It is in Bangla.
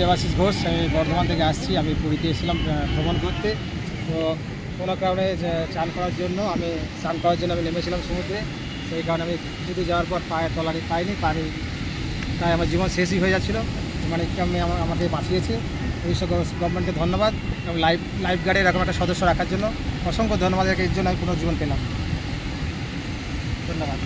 দেবাশিস ঘোষ। আমি বর্ধমান থেকে আসছি। আমি পুরীতে এসেছিলাম ভ্রমণ করতে। তো কোনো কারণে চান করার জন্য আমি নেমেছিলাম সমুদ্রে। সেই কারণে আমি কিছু যাওয়ার পর পায়ের তলানি পাইনি, তাই আমার জীবন শেষই হয়ে যাচ্ছিলো। মানে আমাকে বাঁচিয়েছে। উড়িষ্যা গভর্নমেন্টকে ধন্যবাদ এবং লাইফ গার্ডে এরকম একটা সদস্য রাখার জন্য অসংখ্য ধন্যবাদ। এর জন্য আমি পুনর্জীবন পেলাম। ধন্যবাদ।